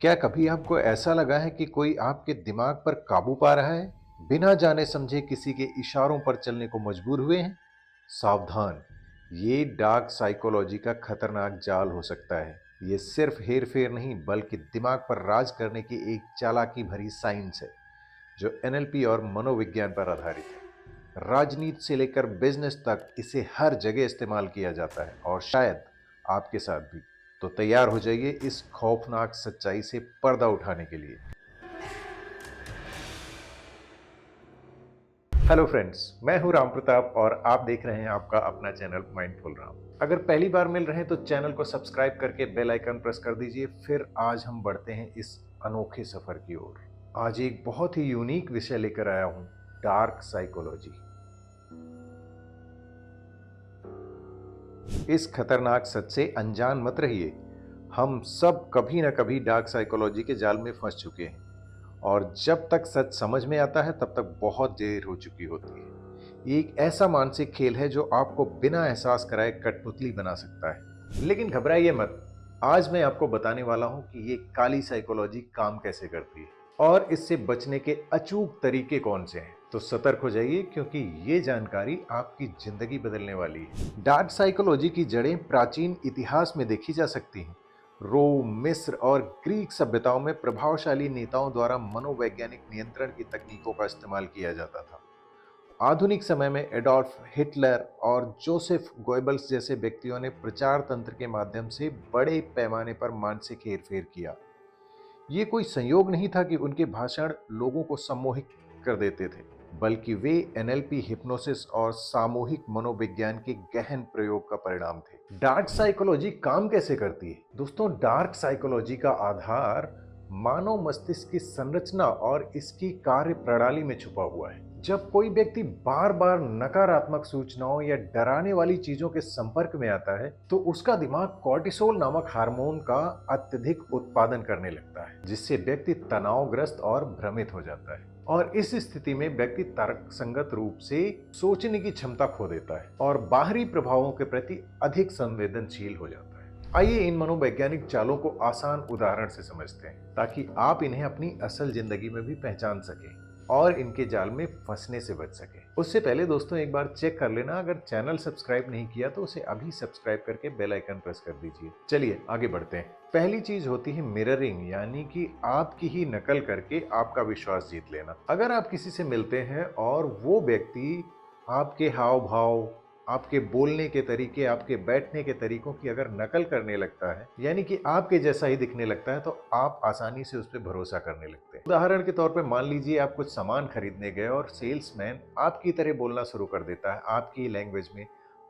क्या कभी आपको ऐसा लगा है कि कोई आपके दिमाग पर काबू पा रहा है, बिना जाने समझे किसी के इशारों पर चलने को मजबूर हुए हैं? सावधान, ये डार्क साइकोलॉजी का खतरनाक जाल हो सकता है। ये सिर्फ हेर-फेर नहीं, बल्कि दिमाग पर राज करने की एक चालाकी भरी साइंस है, जो एनएलपी और मनोविज्ञान पर आधारित है। राजनीति से लेकर बिजनेस तक इसे हर जगह इस्तेमाल किया जाता है और शायद आपके साथ भी। तो तैयार हो जाइए इस खौफनाक सच्चाई से पर्दा उठाने के लिए। हेलो फ्रेंड्स, मैं हूं राम प्रताप और आप देख रहे हैं आपका अपना चैनल माइंडफुल राम। अगर पहली बार मिल रहे हैं तो चैनल को सब्सक्राइब करके बेल आइकन प्रेस कर दीजिए। फिर आज हम बढ़ते हैं इस अनोखे सफर की ओर। आज एक बहुत ही यूनिक विषय लेकर आया हूं, डार्क साइकोलॉजी। इस खतरनाक सच से अनजान मत रहिए। हम सब कभी ना कभी डार्क साइकोलॉजी के जाल में फंस चुके हैं और जब तक सच समझ में आता है तब तक बहुत देर हो चुकी होती है। ये एक ऐसा मानसिक खेल है जो आपको बिना एहसास कराए कठपुतली बना सकता है। लेकिन घबराइए मत, आज मैं आपको बताने वाला हूं कि ये काली साइकोलॉजी काम कैसे करती है और इससे बचने के अचूक तरीके कौन से हैं। तो सतर्क हो जाइए, क्योंकि ये जानकारी आपकी जिंदगी बदलने वाली है। डार्क साइकोलॉजी की जड़ें प्राचीन इतिहास में देखी जा सकती हैं। रोम, मिस्र और ग्रीक सभ्यताओं में प्रभावशाली नेताओं द्वारा मनोवैज्ञानिक नियंत्रण की तकनीकों का इस्तेमाल किया जाता था। आधुनिक समय में एडोल्फ हिटलर और जोसेफ गोएबल्स जैसे व्यक्तियों ने प्रचार तंत्र के माध्यम से बड़े पैमाने पर मानसिक हेरफेर किया। ये कोई संयोग नहीं था कि उनके भाषण लोगों को सम्मोहित कर देते थे, बल्कि वे एनएलपी, हिप्नोसिस और सामूहिक मनोविज्ञान के गहन प्रयोग का परिणाम थे। डार्क साइकोलॉजी काम कैसे करती है? दोस्तों, डार्क साइकोलॉजी का आधार मानव मस्तिष्क की संरचना और इसकी कार्य प्रणाली में छुपा हुआ है। जब कोई व्यक्ति बार बार नकारात्मक सूचनाओं या डराने वाली चीजों के संपर्क में आता है, तो उसका दिमाग कॉर्टिसोल नामक हार्मोन का अत्यधिक उत्पादन करने लगता है, जिससे व्यक्ति तनावग्रस्त और भ्रमित हो जाता है। और इस स्थिति में व्यक्ति तर्कसंगत रूप से सोचने की क्षमता खो देता है और बाहरी प्रभावों के प्रति अधिक संवेदनशील हो जाता है। आइए इन मनोवैज्ञानिक चालों को आसान उदाहरण से समझते हैं, ताकि आप इन्हें अपनी असल जिंदगी में भी पहचान सकें और इनके जाल में फंसने से बच सके। उससे पहले दोस्तों एक बार चेक कर लेना, अगर चैनल सब्सक्राइब नहीं किया तो उसे अभी सब्सक्राइब करके बेल आइकन प्रेस कर दीजिए। चलिए आगे बढ़ते हैं। पहली चीज होती है मिररिंग, यानी कि आपकी ही नकल करके आपका विश्वास जीत लेना। अगर आप किसी से मिलते हैं और वो व्यक्ति आपके हाव भाव, आपके बोलने के तरीके, आपके बैठने के तरीकों की अगर नकल करने लगता है, यानी कि आपके जैसा ही दिखने लगता है, तो आप आसानी से उस पर भरोसा करने लगते हैं। उदाहरण के तौर पे मान लीजिए आप कुछ सामान खरीदने गए और सेल्समैन आपकी तरह बोलना शुरू कर देता है, आपकी लैंग्वेज में।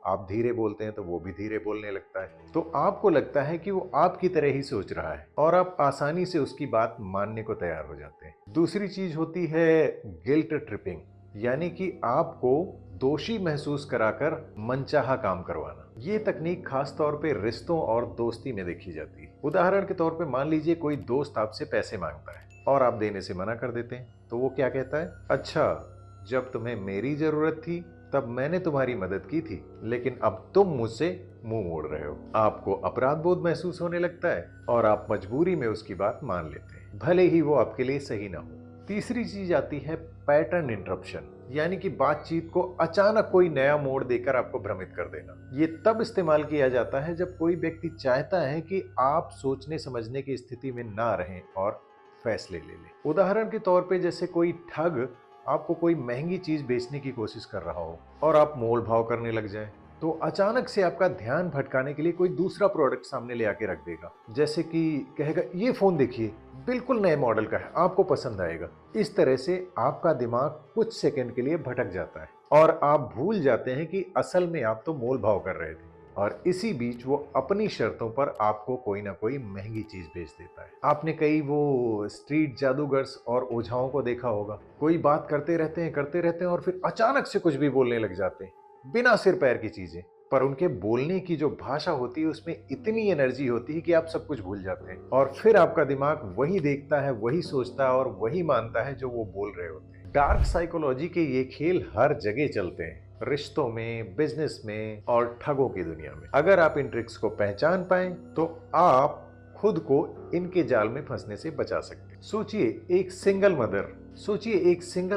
आप धीरे बोलते हैं तो वो भी धीरे बोलने लगता है, तो आपको लगता है कि वो आपकी तरह ही सोच रहा है और आप आसानी से उसकी बात मानने को तैयार हो जाते हैं। दूसरी चीज होती है गिल्ट ट्रिपिंग, यानी कि आपको दोषी महसूस कराकर मनचाहा काम करवाना। ये तकनीक खास तौर पे रिश्तों और दोस्ती में देखी जाती है। उदाहरण के तौर पे मान लीजिए कोई दोस्त आपसे पैसे मांगता है और आप देने से मना कर देते हैं, तो वो क्या कहता है? अच्छा, जब तुम्हें मेरी जरूरत थी तब मैंने तुम्हारी मदद की थी, लेकिन अब तुम मुझसे मुंह मोड़ रहे हो। आपको अपराध बोध महसूस होने लगता है और आप मजबूरी में उसकी बात मान लेते हैं, भले ही वो आपके लिए सही ना हो। तीसरी चीज आती है पैटर्न इंटरप्शन, यानी कि बातचीत को अचानक कोई नया मोड़ देकर आपको भ्रमित कर देना। ये तब इस्तेमाल किया जाता है जब कोई व्यक्ति चाहता है कि आप सोचने समझने की स्थिति में ना रहें और फैसले ले लें। उदाहरण के तौर पे जैसे कोई ठग आपको कोई महंगी चीज बेचने की कोशिश कर रहा हो और आप मोल भाव करने लग जाएं, तो अचानक से आपका ध्यान भटकाने के लिए कोई दूसरा प्रोडक्ट सामने ले आके रख देगा। जैसे कि कहेगा, ये फोन देखिए, बिल्कुल नए मॉडल का है, आपको पसंद आएगा। इस तरह से आपका दिमाग कुछ सेकंड के लिए भटक जाता है और आप भूल जाते हैं कि असल में आप तो मोल भाव कर रहे थे। और इसी बीच वो अपनी शर्तों पर आपको कोई ना कोई महंगी चीज बेच देता है। आपने कई वो स्ट्रीट जादूगर्स और ओझाओं को देखा होगा, कोई बात करते रहते हैं और फिर अचानक से कुछ भी बोलने लग जाते हैं, बिना सिर पैर की चीजें। पर उनके बोलने की जो भाषा होती है उसमें इतनी एनर्जी होती है कि आप सब कुछ भूल जाते हैं और फिर आपका दिमाग वही देखता है, वही सोचता है और वही मानता है जो वो बोल रहे होते हैं। डार्क साइकोलॉजी के ये खेल हर जगह चलते हैं, रिश्तों में, बिजनेस में और ठगों की दुनिया में। अगर आप इन ट्रिक्स को पहचान पाएं तो आप खुद को इनके जाल में फंसने से बचा सकते हैं। सोचिए एक सिंगल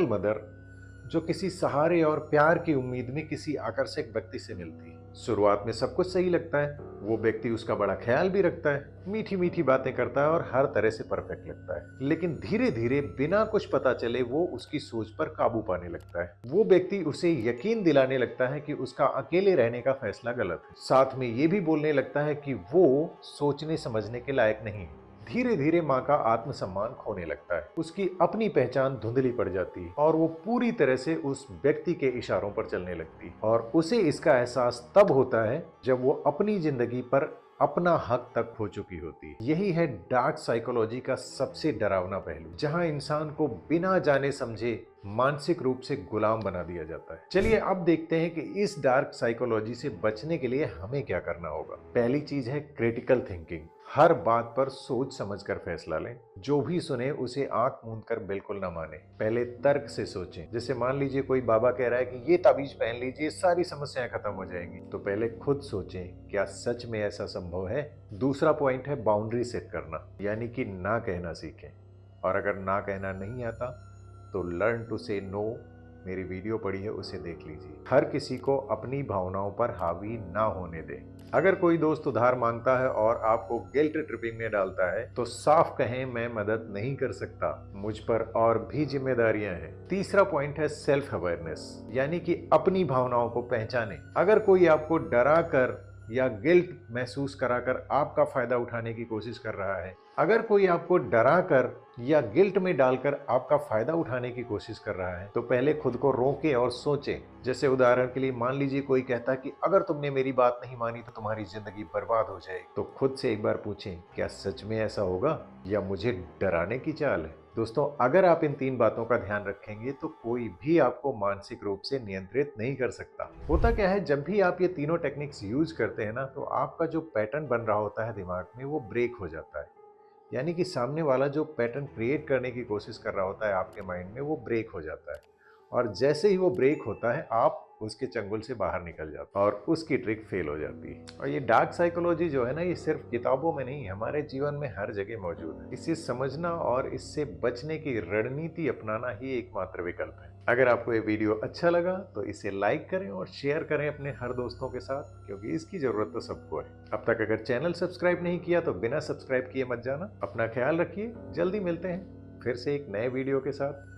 मदर जो किसी सहारे और प्यार की उम्मीद में किसी आकर्षक व्यक्ति से मिलती है। शुरुआत में सब कुछ सही लगता है, वो व्यक्ति उसका बड़ा ख्याल भी रखता है, मीठी मीठी बातें करता है और हर तरह से परफेक्ट लगता है। लेकिन धीरे धीरे बिना कुछ पता चले वो उसकी सोच पर काबू पाने लगता है। वो व्यक्ति उसे यकीन दिलाने लगता है कि उसका अकेले रहने का फैसला गलत है। साथ में ये भी बोलने लगता है कि वो सोचने समझने के लायक नहीं है। धीरे धीरे माँ का आत्मसम्मान खोने लगता है, उसकी अपनी पहचान धुंधली पड़ जाती है और वो पूरी तरह से उस व्यक्ति के इशारों पर चलने लगती है। और उसे इसका एहसास तब होता है जब वो अपनी जिंदगी पर अपना हक तक खो चुकी होती है। यही है डार्क साइकोलॉजी का सबसे डरावना पहलू, जहां इंसान को बिना जाने समझे मानसिक रूप से गुलाम बना दिया जाता है। चलिए अब देखते हैं कि इस डार्क साइकोलॉजी से बचने के लिए हमें क्या करना होगा। पहली चीज है क्रिटिकल थिंकिंग। हर बात पर सोच समझकर फैसला लें। जो भी सुने उसे आंख मूंद कर बिल्कुल ना माने। पहले तर्क से सोचें। जैसे मान लीजिए कोई बाबा कह रहा है कि ये ताबीज पहन लीजिए, सारी समस्याएं खत्म हो जाएंगी, तो पहले खुद सोचें क्या सच में ऐसा संभव है। दूसरा पॉइंट है बाउंड्री सेट करना, यानी कि ना कहना सीखें। और अगर ना कहना नहीं आता तो लर्न टू से नो। मेरी वीडियो पड़ी है, उसे देख लीजिए। हर किसी को अपनी भावनाओं पर हावी ना होने दें। अगर कोई दोस्त उधार मांगता है और आपको गिल्ट ट्रिपिंग में डालता है तो साफ कहें मैं मदद नहीं कर सकता, मुझ पर और भी जिम्मेदारियां हैं। तीसरा पॉइंट है सेल्फ अवेयरनेस, यानी कि अपनी भावनाओं को पहचानें। अगर कोई आपको डरा कर या गिल्ट महसूस कराकर आपका फायदा उठाने की कोशिश कर रहा है, अगर कोई आपको डरा कर या गिल्ट में डालकर आपका फायदा उठाने की कोशिश कर रहा है, तो पहले खुद को रोकें और सोचें। जैसे उदाहरण के लिए मान लीजिए कोई कहता है कि अगर तुमने मेरी बात नहीं मानी तो तुम्हारी जिंदगी बर्बाद हो जाएगी, तो खुद से एक बार पूछें क्या सच में ऐसा होगा या मुझे डराने की चाल है। दोस्तों, अगर आप इन 3 बातों का ध्यान रखेंगे तो कोई भी आपको मानसिक रूप से नियंत्रित नहीं कर सकता। होता क्या है, जब भी आप ये तीनों टेक्निक्स यूज करते हैं ना, तो आपका जो पैटर्न बन रहा होता है दिमाग में, वो ब्रेक हो जाता है। यानी कि सामने वाला जो पैटर्न क्रिएट करने की कोशिश कर रहा होता है आपके माइंड में, वो ब्रेक हो जाता है। और जैसे ही वो ब्रेक होता है आप उसके चंगुल से बाहर निकल जाते हैं और उसकी ट्रिक फेल हो जाती है। और ये डार्क साइकोलॉजी जो है ना, ये सिर्फ किताबों में नहीं, हमारे जीवन में हर जगह मौजूद है। इसे समझना और इससे बचने की रणनीति अपनाना ही एकमात्र विकल्प है। अगर आपको ये वीडियो अच्छा लगा तो इसे लाइक करें और शेयर करें अपने हर दोस्तों के साथ, क्योंकि इसकी जरूरत तो सबको है। अब तक अगर चैनल सब्सक्राइब नहीं किया तो बिना सब्सक्राइब किए मत जाना। अपना ख्याल रखिए, जल्दी मिलते हैं फिर से एक नए वीडियो के साथ।